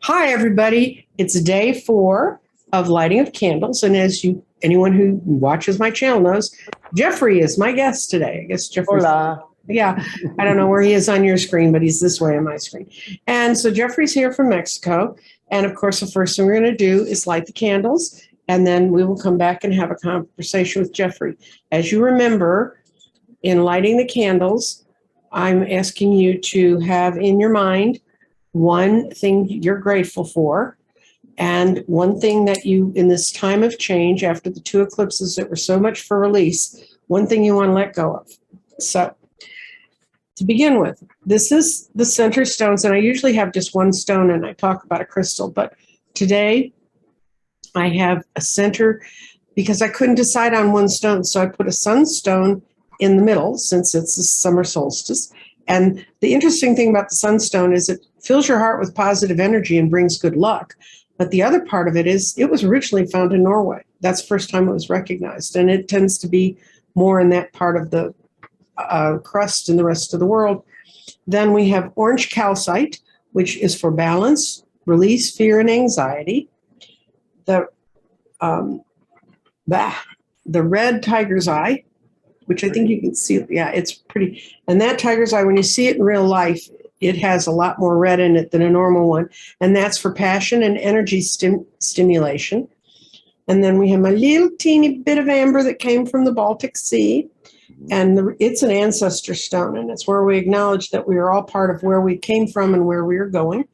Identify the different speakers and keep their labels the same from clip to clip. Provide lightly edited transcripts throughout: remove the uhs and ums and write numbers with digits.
Speaker 1: Hi, everybody. It's day 4 of lighting of candles. And anyone who watches my channel knows, Jeffrey is my guest today. I guess Jeffrey.
Speaker 2: Hola.
Speaker 1: Yeah, I don't know where he is on your screen, but he's this way on my screen. And so Jeffrey's here from Mexico. And of course, the first thing we're going to do is light the candles. And then we will come back and have a conversation with Jeffrey. As you remember, in lighting the candles, I'm asking you to have in your mind one thing you're grateful for, and one thing that you, in this time of change, after the 2 eclipses that were so much for release, one thing you want to let go of. So, to begin with, this is the center stones, and I usually have just one stone and I talk about a crystal, but today I have a center because I couldn't decide on one stone, so I put a sunstone in the middle since it's the summer solstice. And the interesting thing about the sunstone is it fills your heart with positive energy and brings good luck. But the other part of it is it was originally found in Norway. That's the first time it was recognized. And it tends to be more in that part of the crust in the rest of the world. Then we have orange calcite, which is for balance, release, fear, and anxiety. The red tiger's eye, which I think you can see. Yeah, it's pretty. And that tiger's eye, when you see it in real life, it has a lot more red in it than a normal one. And that's for passion and energy stimulation. And then we have a little teeny bit of amber that came from the Baltic Sea. And it's an ancestor stone. And it's where we acknowledge that we are all part of where we came from and where we are going.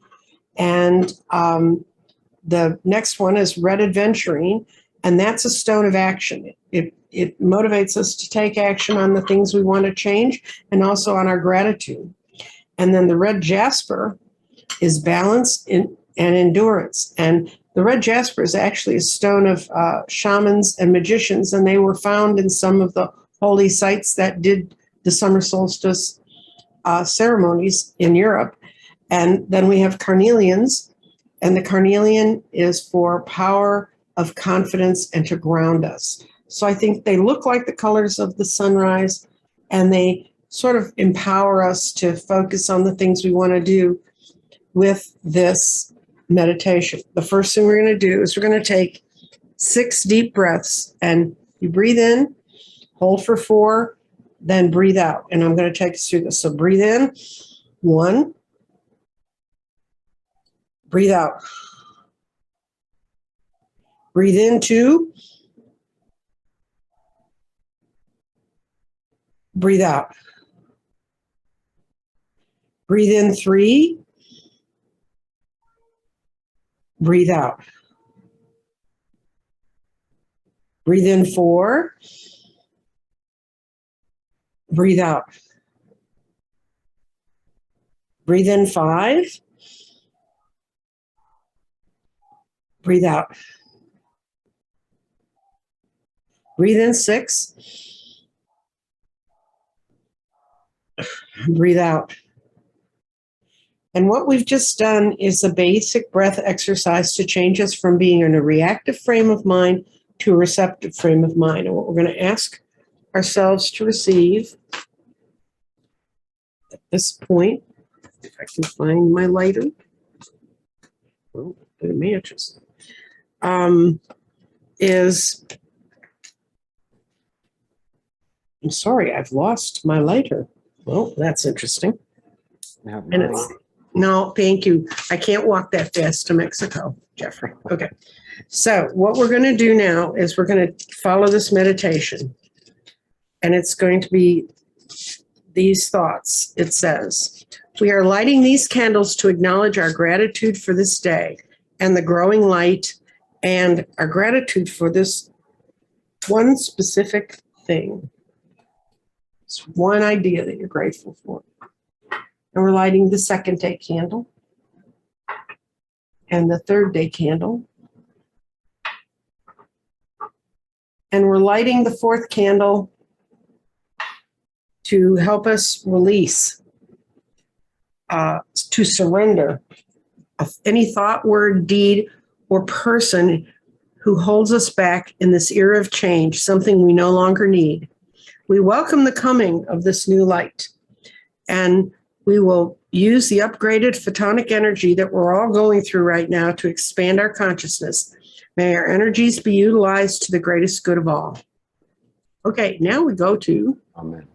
Speaker 1: And the next one is red adventurine. And that's a stone of action. It motivates us to take action on the things we want to change and also on our gratitude. And then the red jasper is balance and endurance. And the red jasper is actually a stone of shamans and magicians, and they were found in some of the holy sites that did the summer solstice ceremonies in Europe. And then we have carnelians, and the carnelian is for power of confidence and to ground us. So I think they look like the colors of the sunrise, and they sort of empower us to focus on the things we want to do with this meditation. The first thing we're going to do is we're going to take 6 deep breaths, and you breathe in, hold for 4, then breathe out. And I'm going to take us through this. So breathe in, 1, breathe out. Breathe in, 2. Breathe out. Breathe in, 3. Breathe out. Breathe in, 4. Breathe out. Breathe in, 5. Breathe out. Breathe in, 6. Breathe out. And what we've just done is a basic breath exercise to change us from being in a reactive frame of mind to a receptive frame of mind. And what we're going to ask ourselves to receive at this point, if I can find my lighter. Oh, it matches. Is, I'm sorry, I've lost my lighter. Well, that's interesting. And it's, no, thank you. I can't walk that fast to Mexico, Jeffrey. Okay. So what we're going to do now is we're going to follow this meditation. And it's going to be these thoughts. It says, we are lighting these candles to acknowledge our gratitude for this day and the growing light and our gratitude for this one specific thing. It's one idea that you're grateful for. And we're lighting the 2nd day candle and the 3rd day candle. And we're lighting the 4th candle to help us release, to surrender any thought, word, deed, or person who holds us back in this era of change, something we no longer need. We welcome the coming of this new light. And We will use the upgraded photonic energy that we're all going through right now to expand our consciousness. May our energies be utilized to the greatest good of all. Okay, now we go to.
Speaker 2: Amen.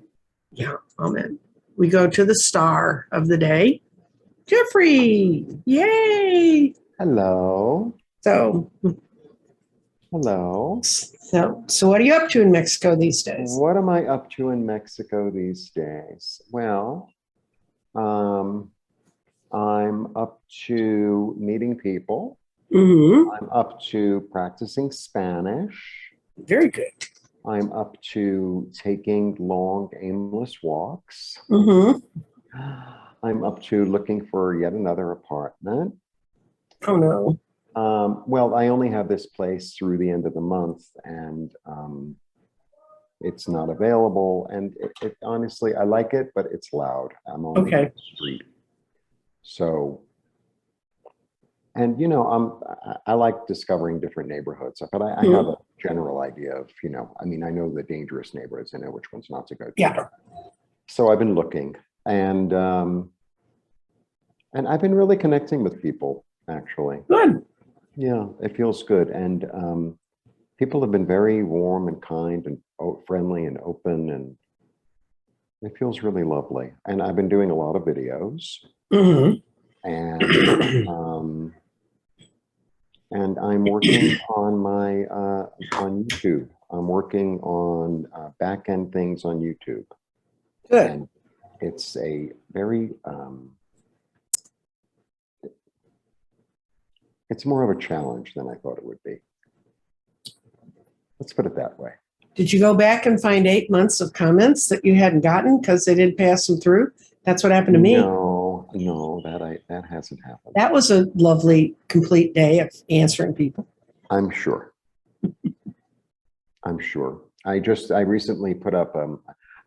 Speaker 1: Yeah, amen. We go to the star of the day, Jeffrey. Yay!
Speaker 2: Hello.
Speaker 1: So
Speaker 2: Hello.
Speaker 1: what are you up to in Mexico these days?
Speaker 2: What am I up to in Mexico these days? Well, I'm up to meeting people.
Speaker 1: Mm-hmm.
Speaker 2: I'm up to practicing Spanish.
Speaker 1: Very good.
Speaker 2: I'm up to taking long, aimless walks.
Speaker 1: Mm-hmm.
Speaker 2: I'm up to looking for yet another apartment.
Speaker 1: Oh, no.
Speaker 2: Well, I only have this place through the end of the month, and it's not available. And it honestly, I like it, but it's loud. I'm on the street. So, and I like discovering different neighborhoods, but I have a general idea of, I know the dangerous neighborhoods. I know which ones not to go to.
Speaker 1: Yeah.
Speaker 2: So I've been looking, and I've been really connecting with people, actually.
Speaker 1: Good.
Speaker 2: Yeah, it feels good. And people have been very warm and kind and friendly and open, and it feels really lovely. And I've been doing a lot of videos.
Speaker 1: Mm-hmm.
Speaker 2: And I'm working on my on YouTube. I'm working on back end things on YouTube.
Speaker 1: Good.
Speaker 2: And it's a very it's more of a challenge than I thought it would be. Let's put it that way.
Speaker 1: Did you go back and find 8 months of comments that you hadn't gotten because they didn't pass them through? That's what happened to me.
Speaker 2: No, that hasn't happened.
Speaker 1: That was a lovely, complete day of answering people.
Speaker 2: I'm sure. I'm sure. I recently put up,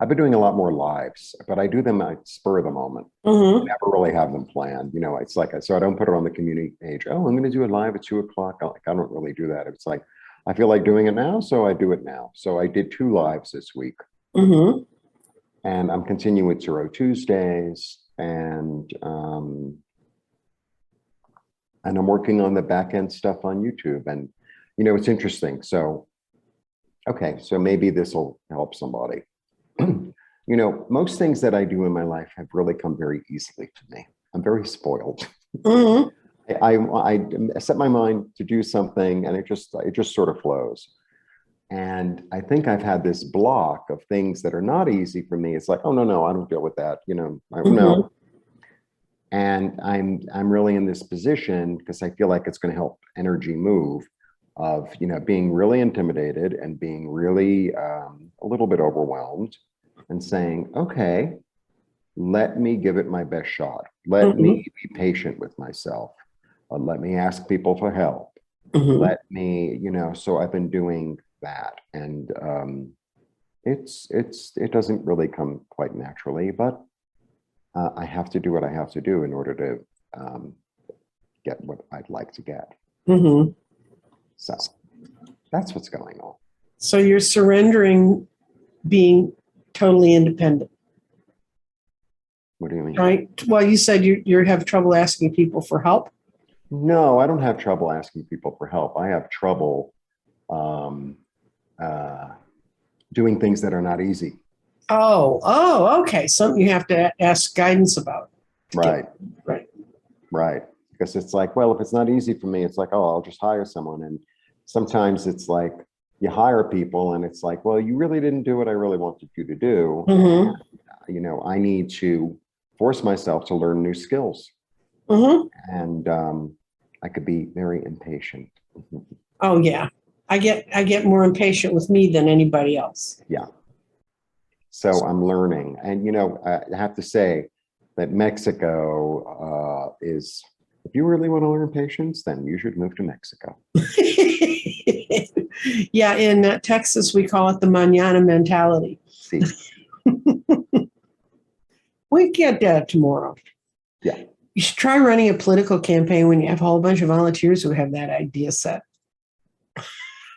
Speaker 2: I've been doing a lot more lives, but I do them at spur of the moment.
Speaker 1: Mm-hmm.
Speaker 2: I never really have them planned. It's like, so I don't put it on the community page. Oh, I'm going to do it live at 2:00. I don't really do that. It's like, I feel like doing it now, so I do it now. So I did 2 lives this week.
Speaker 1: Mm-hmm.
Speaker 2: And I'm continuing with Zero Tuesdays, and I'm working on the back end stuff on YouTube. And it's interesting. So, okay, so maybe this will help somebody. Most things that I do in my life have really come very easily to me. I'm very spoiled.
Speaker 1: Mm-hmm.
Speaker 2: I set my mind to do something, and it just sort of flows. And I think I've had this block of things that are not easy for me. It's like, oh no, I don't deal with that. I don't know. And I'm really in this position because I feel like it's going to help energy move of, being really intimidated and being really a little bit overwhelmed, and saying, okay, let me give it my best shot. Let me be patient with myself. Let me ask people for help. Let me, so I've been doing that. And it doesn't really come quite naturally, but I have to do what I have to do in order to get what I'd like to get.
Speaker 1: Mm-hmm.
Speaker 2: So that's what's going on.
Speaker 1: So you're surrendering being totally independent.
Speaker 2: What do you mean?
Speaker 1: Right. Well, you said you have trouble asking people for help.
Speaker 2: No, I don't have trouble asking people for help. I have trouble doing things that are not easy.
Speaker 1: Oh, okay. Something you have to ask guidance about.
Speaker 2: Right.
Speaker 1: Right.
Speaker 2: Because it's like, well, if it's not easy for me, it's like, oh, I'll just hire someone. And sometimes it's like you hire people and it's like, well, you really didn't do what I really wanted you to do.
Speaker 1: Mm-hmm.
Speaker 2: And, I need to force myself to learn new skills.
Speaker 1: Mm-hmm.
Speaker 2: And I could be very impatient.
Speaker 1: Oh, yeah. I get more impatient with me than anybody else.
Speaker 2: Yeah. So I'm learning. And, I have to say that Mexico is, if you really want to learn patience, then you should move to Mexico.
Speaker 1: Yeah, in Texas, we call it the mañana mentality.
Speaker 2: See.
Speaker 1: We get that tomorrow.
Speaker 2: Yeah.
Speaker 1: You should try running a political campaign when you have a whole bunch of volunteers who have that idea set.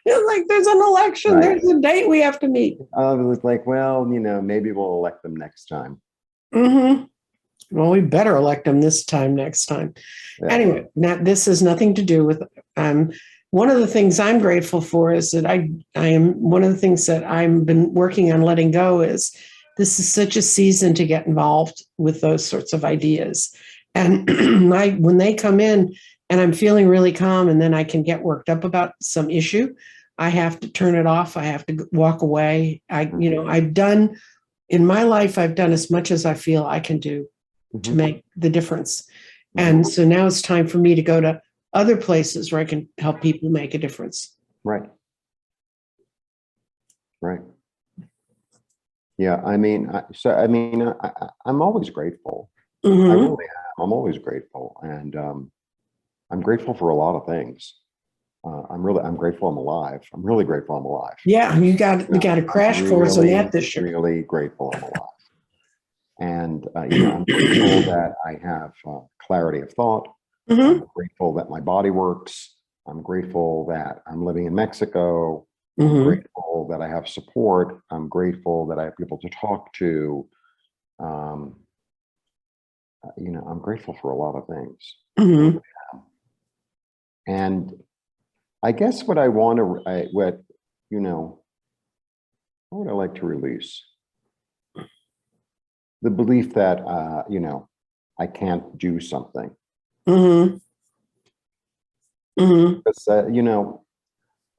Speaker 1: It's like there's an election, right. There's a date we have to meet.
Speaker 2: I was like, well, maybe we'll elect them next time.
Speaker 1: Mm-hmm. Well, we better elect them this time, next time.
Speaker 2: Yeah.
Speaker 1: Anyway, now this has nothing to do with, one of the things I'm grateful for is that I am, one of the things that I've been working on letting go is this is such a season to get involved with those sorts of ideas. And when they come in and I'm feeling really calm and then I can get worked up about some issue, I have to turn it off. I have to walk away. I've done in my life, I've done as much as I feel I can do to make the difference. And so now it's time for me to go to other places where I can help people make a difference.
Speaker 2: Right. Right. Yeah. I mean, I'm always grateful. I really am. I'm always grateful. And I'm grateful for a lot of things. I'm grateful I'm alive. I'm really grateful I'm alive.
Speaker 1: Yeah, you got a crash course on that this year.
Speaker 2: Really grateful I'm alive. And I'm grateful that I have clarity of thought. I'm grateful that my body works. I'm grateful that I'm living in Mexico. I'm grateful that I have support. I'm grateful that I have people to talk to. I'm grateful for a lot of things. And I guess what I want to, what would I like to release? The belief that, I can't do something. Because,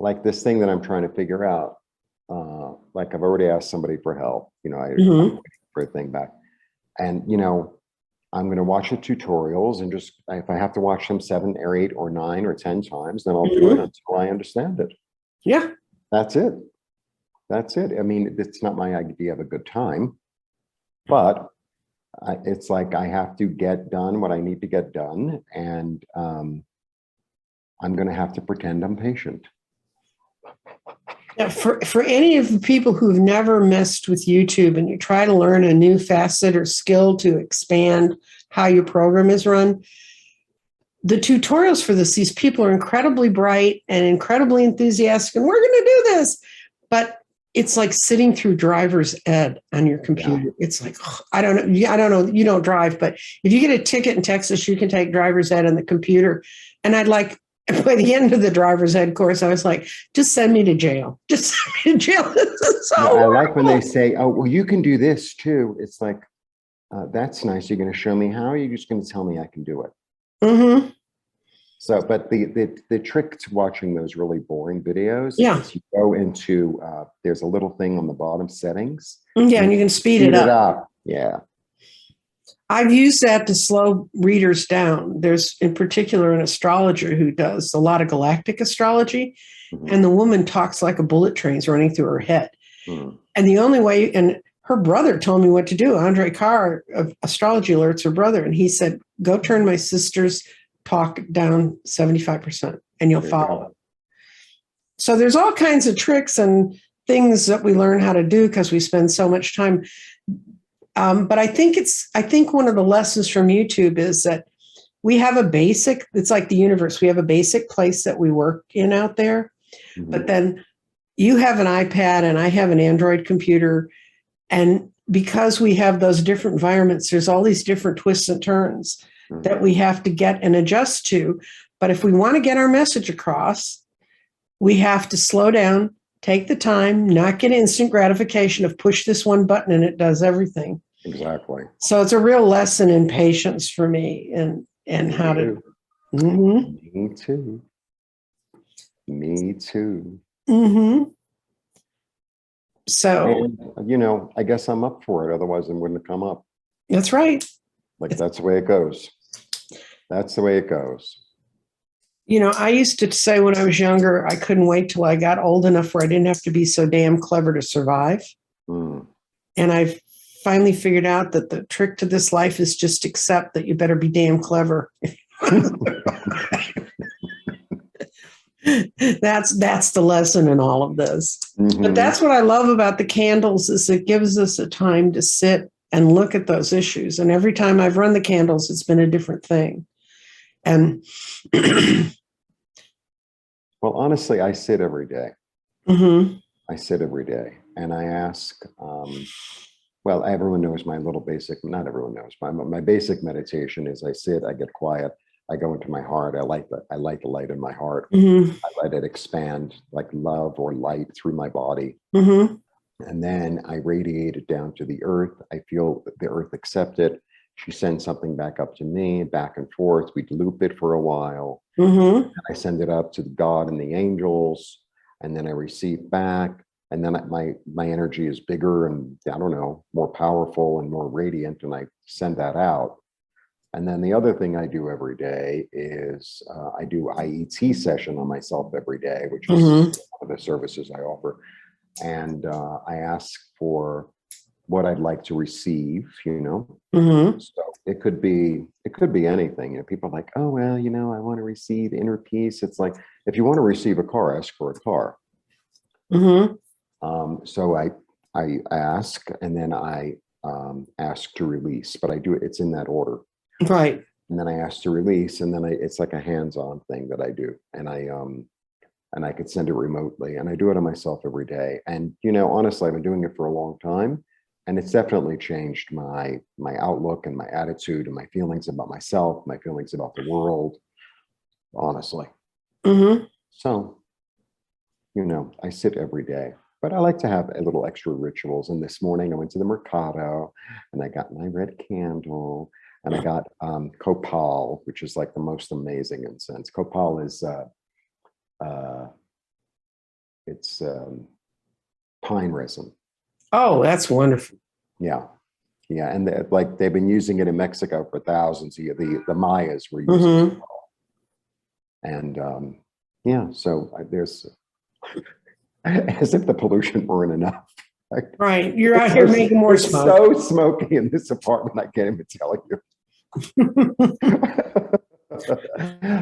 Speaker 2: like this thing that I'm trying to figure out, like I've already asked somebody for help, I'm waiting for a thing back. And, I'm going to watch the tutorials and just, if I have to watch them 7 or 8 or 9 or 10 times, then I'll do it until I understand it.
Speaker 1: Yeah.
Speaker 2: That's it. That's it. I mean, it's not my idea of a good time, but it's like I have to get done what I need to get done. And I'm going to have to pretend I'm patient.
Speaker 1: Yeah, for any of the people who've never messed with YouTube and you try to learn a new facet or skill to expand how your program is run, the tutorials for this, these people are incredibly bright and incredibly enthusiastic, and we're going to do this. But it's like sitting through driver's ed on your computer. Yeah. It's like, I don't know. You don't drive, but if you get a ticket in Texas, you can take driver's ed on the computer. And by the end of the driver's ed course, I was like, just send me to jail. Just send me to jail. This is so
Speaker 2: I like when they say, oh, well, you can do this too. It's like, that's nice. You're going to show me how, or you're just going to tell me I can do it. So, but the trick to watching those really boring videos is you go into, there's a little thing on the bottom, settings.
Speaker 1: Yeah, and you can speed it up.
Speaker 2: Yeah.
Speaker 1: I've used that to slow readers down. There's in particular an astrologer who does a lot of galactic astrology, and the woman talks like a bullet train's running through her head. And the only way, and her brother told me what to do. Andre Carr of Astrology Alerts, her brother, and he said, go turn my sister's talk down 75% and you'll follow it. So there's all kinds of tricks and things that we learn how to do because we spend so much time. But I think one of the lessons from YouTube is that we have a basic, it's like the universe. We have a basic place that we work in out there, but then you have an iPad and I have an Android computer. And because we have those different environments, there's all these different twists and turns that we have to get and adjust to. But if we want to get our message across, we have to slow down, take the time, not get instant gratification of push this one button and it does everything.
Speaker 2: Exactly.
Speaker 1: So it's a real lesson in patience for me and how to.
Speaker 2: Me too. Me too.
Speaker 1: So,
Speaker 2: and, I guess I'm up for it. Otherwise, it wouldn't have come up.
Speaker 1: That's right.
Speaker 2: That's the way it goes. That's the way it goes.
Speaker 1: I used to say when I was younger, I couldn't wait till I got old enough where I didn't have to be so damn clever to survive. And I've finally figured out that the trick to this life is just accept that you better be damn clever. That's the lesson in all of this. But that's what I love about the candles is it gives us a time to sit and look at those issues. And every time I've run the candles, it's been a different thing. And
Speaker 2: well, honestly, I sit every day. I sit every day and I ask, Well, everyone knows my little basic, not everyone knows, my basic meditation is I sit, I get quiet, I go into my heart. I light the light in my heart.
Speaker 1: Mm-hmm.
Speaker 2: I let it expand like love or light through my body.
Speaker 1: Mm-hmm.
Speaker 2: And then I radiate it down to the earth. I feel the earth accept it. She sends something back up to me, back and forth. We loop it for a while.
Speaker 1: Mm-hmm.
Speaker 2: And I send it up to God and the angels, and then I receive back. And then my energy is bigger and I don't know, more powerful and more radiant, and I send that out. And then the other thing I do every day is I do IET session on myself every day, which is
Speaker 1: Mm-hmm.
Speaker 2: one of the services I offer. And I ask for what I'd like to receive, you know.
Speaker 1: Mm-hmm.
Speaker 2: So it could be anything. You know, people are like, oh well, you know, I want to receive inner peace. It's like if you want to receive a car, ask for a car.
Speaker 1: Mm-hmm.
Speaker 2: So I ask, and then I ask to release, but I do it's in that order.
Speaker 1: Right.
Speaker 2: And then I ask to release, and then it's like a hands-on thing that I do, and I could send it remotely, and I do it on myself every day. And you know, honestly, I've been doing it for a long time, and it's definitely changed my outlook and my attitude and my feelings about myself, my feelings about the world, honestly.
Speaker 1: Mm-hmm.
Speaker 2: So, you know, I sit every day, but I like to have a little extra rituals. And this morning I went to the Mercado and I got my red candle, and I got copal, which is like the most amazing incense. Copal is uh, it's pine resin.
Speaker 1: Oh, that's wonderful.
Speaker 2: Yeah, yeah, and like they've been using it in Mexico for thousands. The Mayas were using it,
Speaker 1: Mm-hmm.
Speaker 2: and yeah, so there's as if the pollution weren't enough. Like,
Speaker 1: Right. You're out here making more
Speaker 2: it's
Speaker 1: smoke.
Speaker 2: so smoky in this apartment. I can't even tell you.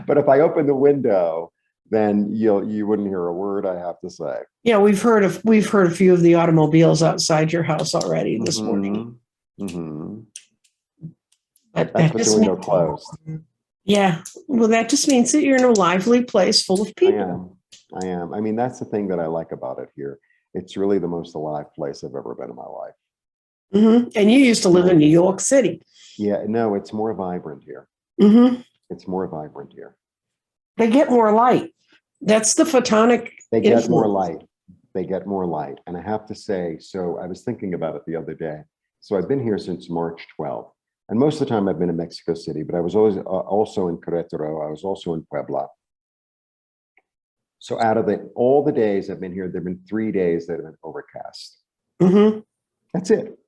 Speaker 2: But if I open the window, then you wouldn't hear a word I have to say.
Speaker 1: Yeah, we've heard a few of the automobiles outside your house already this morning.
Speaker 2: Mm-hmm.
Speaker 1: But
Speaker 2: That's
Speaker 1: that
Speaker 2: with the
Speaker 1: just
Speaker 2: window
Speaker 1: means,
Speaker 2: closed.
Speaker 1: yeah. Well, that just means that you're in a lively place full of
Speaker 2: I
Speaker 1: people.
Speaker 2: am. I am. I mean, that's the thing that I like about it here. It's really the most alive place I've ever been in my life.
Speaker 1: Mm-hmm. And you used to live in New York City.
Speaker 2: Yeah, no, it's more vibrant here.
Speaker 1: Mm-hmm.
Speaker 2: It's more vibrant here.
Speaker 1: They get more light. That's the photonic
Speaker 2: They get
Speaker 1: influence.
Speaker 2: more light. They get more light. And I have to say, so I was thinking about it the other day. So I've been here since March 12th. And most of the time I've been in Mexico City, but I was always also in Querétaro. I was also in Puebla. So out of all the days I've been here, there have been 3 days that have been overcast.
Speaker 1: Mm-hmm.
Speaker 2: That's it.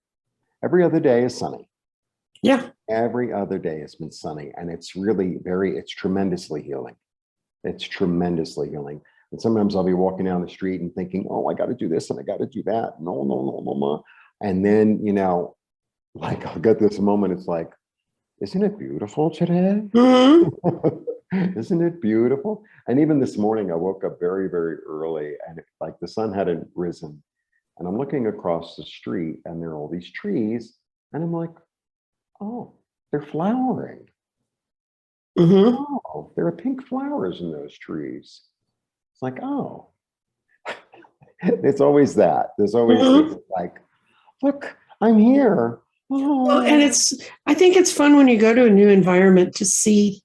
Speaker 2: Every other day is sunny.
Speaker 1: Yeah.
Speaker 2: Every other day has been sunny. And it's really it's tremendously healing. It's tremendously healing. And sometimes I'll be walking down the street and thinking, oh, I got to do this and I got to do that. No, no, no, no, no. And then, you know, like I'll get this moment. It's like, isn't it beautiful today?
Speaker 1: Mm-hmm.
Speaker 2: Isn't it beautiful? And even this morning, I woke up very, very early, and like the sun hadn't risen. And I'm looking across the street, and there are all these trees, and I'm like, oh, they're flowering.
Speaker 1: Mm-hmm.
Speaker 2: Oh, there are pink flowers in those trees. It's like, oh, it's always that. There's always this, like, look, I'm here.
Speaker 1: Well, and
Speaker 2: Oh.
Speaker 1: I think it's fun when you go to a new environment to see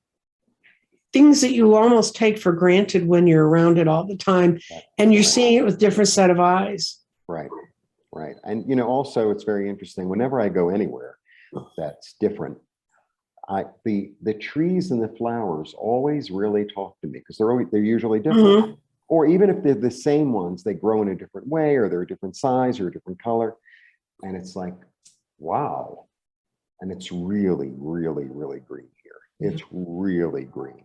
Speaker 1: things that you almost take for granted when you're around it all the time, and you're seeing it with different set of eyes.
Speaker 2: Right, right. And, you know, also it's very interesting. Whenever I go anywhere that's different, the trees and the flowers always really talk to me because they're usually different.
Speaker 1: Mm-hmm.
Speaker 2: Or even if they're the same ones, they grow in a different way, or they're a different size or a different color. And it's like, wow. And it's really, really, really green here. It's really green.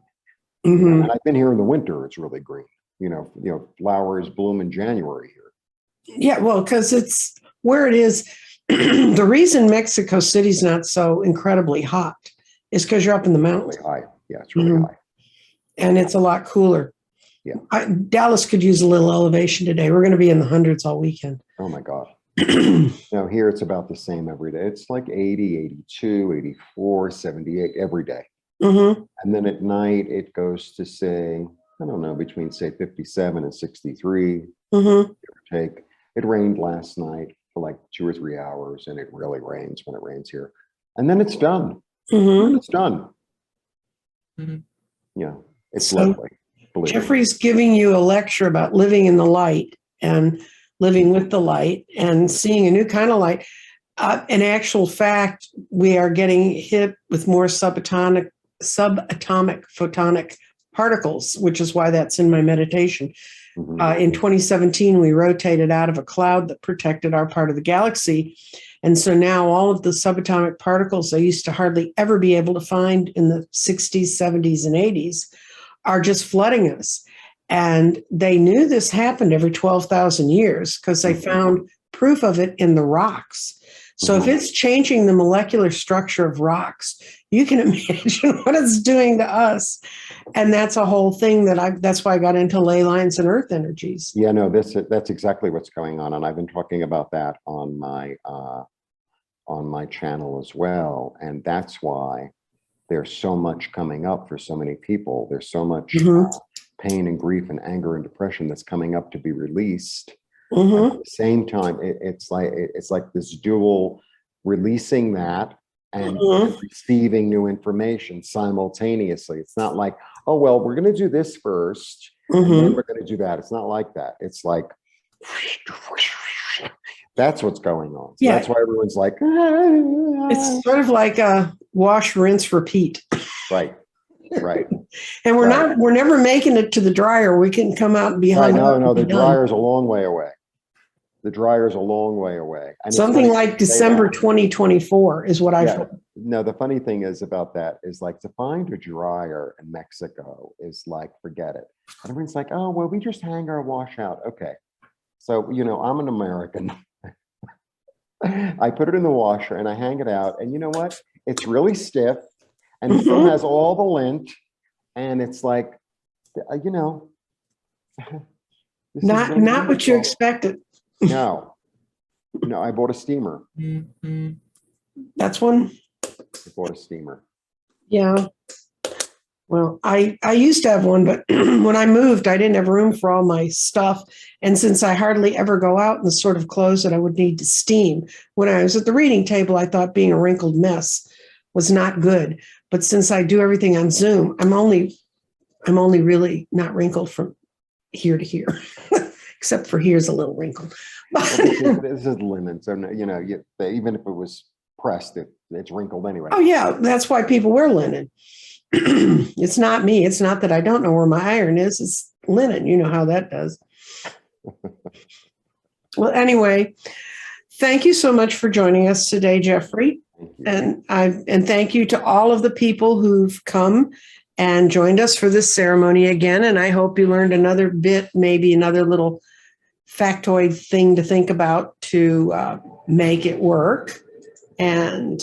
Speaker 1: Mm-hmm.
Speaker 2: You know, and I've been here in the winter, it's really green. You know, flowers bloom in January here.
Speaker 1: Yeah, well, because it's where it is. The reason Mexico City's not so incredibly hot is because you're up in the mountains.
Speaker 2: Really high. Yeah, it's really high.
Speaker 1: And it's a lot cooler.
Speaker 2: Yeah.
Speaker 1: Dallas could use a little elevation today. We're going to be in the hundreds all weekend.
Speaker 2: Oh my God. Now here it's about the same every day. It's like 80, 82, 84, 78 every day.
Speaker 1: Mm-hmm.
Speaker 2: And then at night it goes to say, I don't know, between say 57 and 63.
Speaker 1: Mm-hmm.
Speaker 2: Give or take. It rained last night. for like 2 or 3 hours, and it really rains when it rains here. And then it's done.
Speaker 1: Mhm.
Speaker 2: It's done.
Speaker 3: Mhm.
Speaker 2: Yeah, it's
Speaker 1: So
Speaker 2: lovely. Believe me.
Speaker 1: Jeffrey's giving you a lecture about living in the light and living with the light and seeing a new kind of light. In actual fact, we are getting hit with more subatomic photonic particles, which is why that's in my meditation.
Speaker 2: Mhm.
Speaker 1: In 2017, we rotated out of a cloud that protected our part of the galaxy. And so now all of the subatomic particles I used to hardly ever be able to find in the 60s, 70s, and 80s are just flooding us. And they knew this happened every 12,000 years because they found proof of it in the rocks. So if it's changing the molecular structure of rocks, you can imagine what it's doing to us. And that's a whole thing that's why I got into ley lines and earth energies.
Speaker 2: Yeah, no, that's exactly what's going on, and I've been talking about that on my channel as well, and that's why there's so much coming up for so many people. There's so much pain and grief and anger and depression that's coming up to be released. And at the same time, it's like this dual releasing that and receiving new information simultaneously. It's not like, oh, well, we're going to do this first, and then we're going to do that. It's not like that. It's like, that's what's going on. So
Speaker 1: Yeah.
Speaker 2: that's why everyone's like,
Speaker 1: It's sort of like a wash, rinse, repeat.
Speaker 2: right.
Speaker 1: And we're
Speaker 2: Right.
Speaker 1: we're never making it to the dryer. We can come out and be hung up
Speaker 2: No,
Speaker 1: and
Speaker 2: the
Speaker 1: be done.
Speaker 2: dryer's a long way away. The dryer's a long way away. And it's
Speaker 1: Something
Speaker 2: funny
Speaker 1: like
Speaker 2: you say
Speaker 1: December
Speaker 2: that.
Speaker 1: 2024 is what I've
Speaker 2: Yeah.
Speaker 1: heard.
Speaker 2: No, the funny thing is about that is like to find a dryer in Mexico is like, forget it. And everyone's like, oh, well, we just hang our wash out. Okay. So, I'm an American. I put it in the washer and I hang it out. And you know what? It's really stiff and it still has all the lint. And it's like, this is
Speaker 1: Not
Speaker 2: really
Speaker 1: what you
Speaker 2: wonderful.
Speaker 1: expected.
Speaker 2: No, I bought a steamer.
Speaker 1: That's one.
Speaker 2: I bought a steamer.
Speaker 1: Yeah. Well, I used to have one, but when I moved, I didn't have room for all my stuff. And since I hardly ever go out in the sort of clothes that I would need to steam, when I was at the reading table, I thought being a wrinkled mess was not good. But since I do everything on Zoom, I'm only really not wrinkled from here to here, except for here's a little wrinkle.
Speaker 2: Well, this is linen, so even if it was pressed, it's wrinkled anyway.
Speaker 1: Oh yeah, that's why people wear linen. It's not me. It's not that I don't know where my iron is. It's linen. You know how that does. Well, anyway, thank you so much for joining us today, Jeffrey.
Speaker 2: Thank you.
Speaker 1: And thank you to all of the people who've come and joined us for this ceremony again. And I hope you learned another bit, maybe another little factoid thing to think about to make it work. And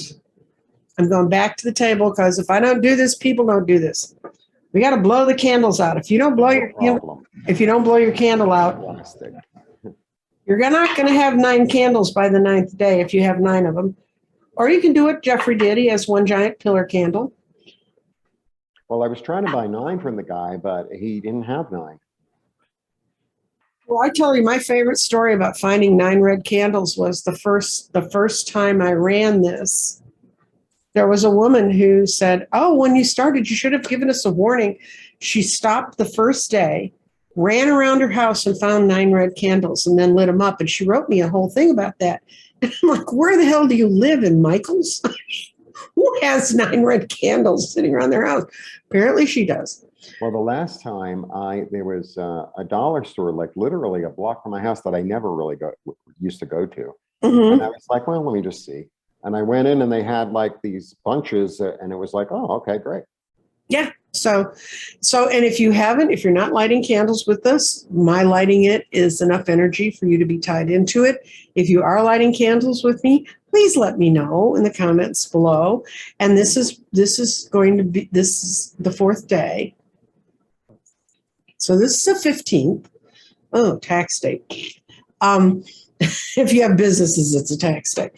Speaker 1: I'm going back to the table because if I don't do this, people don't do this. We got to blow the candles out. If you don't blow your candle out,
Speaker 2: Plastic.
Speaker 1: you're not going to have 9 candles by the 9th day if you have 9 of them. Or you can do what Jeffrey did. He has one giant pillar candle.
Speaker 2: Well, I was trying to buy 9 from the guy, but he didn't have 9.
Speaker 1: Well, I tell you, my favorite story about finding 9 red candles was the first time I ran this. There was a woman who said, oh, when you started, you should have given us a warning. She stopped the first day, ran around her house and found 9 red candles and then lit them up. And she wrote me a whole thing about that. And I'm like, where the hell do you live, in Michael's? Who has 9 red candles sitting around their house? Apparently she does.
Speaker 2: Well, the last time there was a dollar store, like literally a block from my house that I never really used to go to. And I was like, well, let me just see. And I went in and they had like these bunches and it was like, oh, okay, great.
Speaker 1: Yeah. So, and if you're not lighting candles with us, my lighting it is enough energy for you to be tied into it. If you are lighting candles with me, please let me know in the comments below. And this is the 4th day. So this is the 15th. Oh, tax day. If you have businesses, it's a tax day.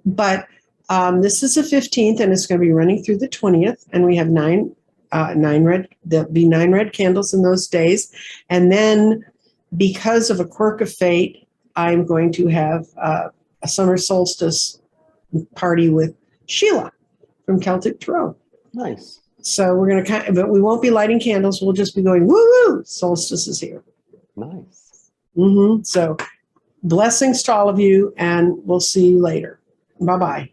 Speaker 1: But this is the 15th, and it's going to be running through the 20th. And we have 9 red. There'll be 9 red candles in those days. And then, because of a quirk of fate, I'm going to have a summer solstice party with Sheila from Celtic Tarot.
Speaker 2: Nice.
Speaker 1: So we're going to but we won't be lighting candles. We'll just be going, woo woo, solstice is here.
Speaker 2: Nice.
Speaker 1: So blessings to all of you, and we'll see you later. Bye-bye.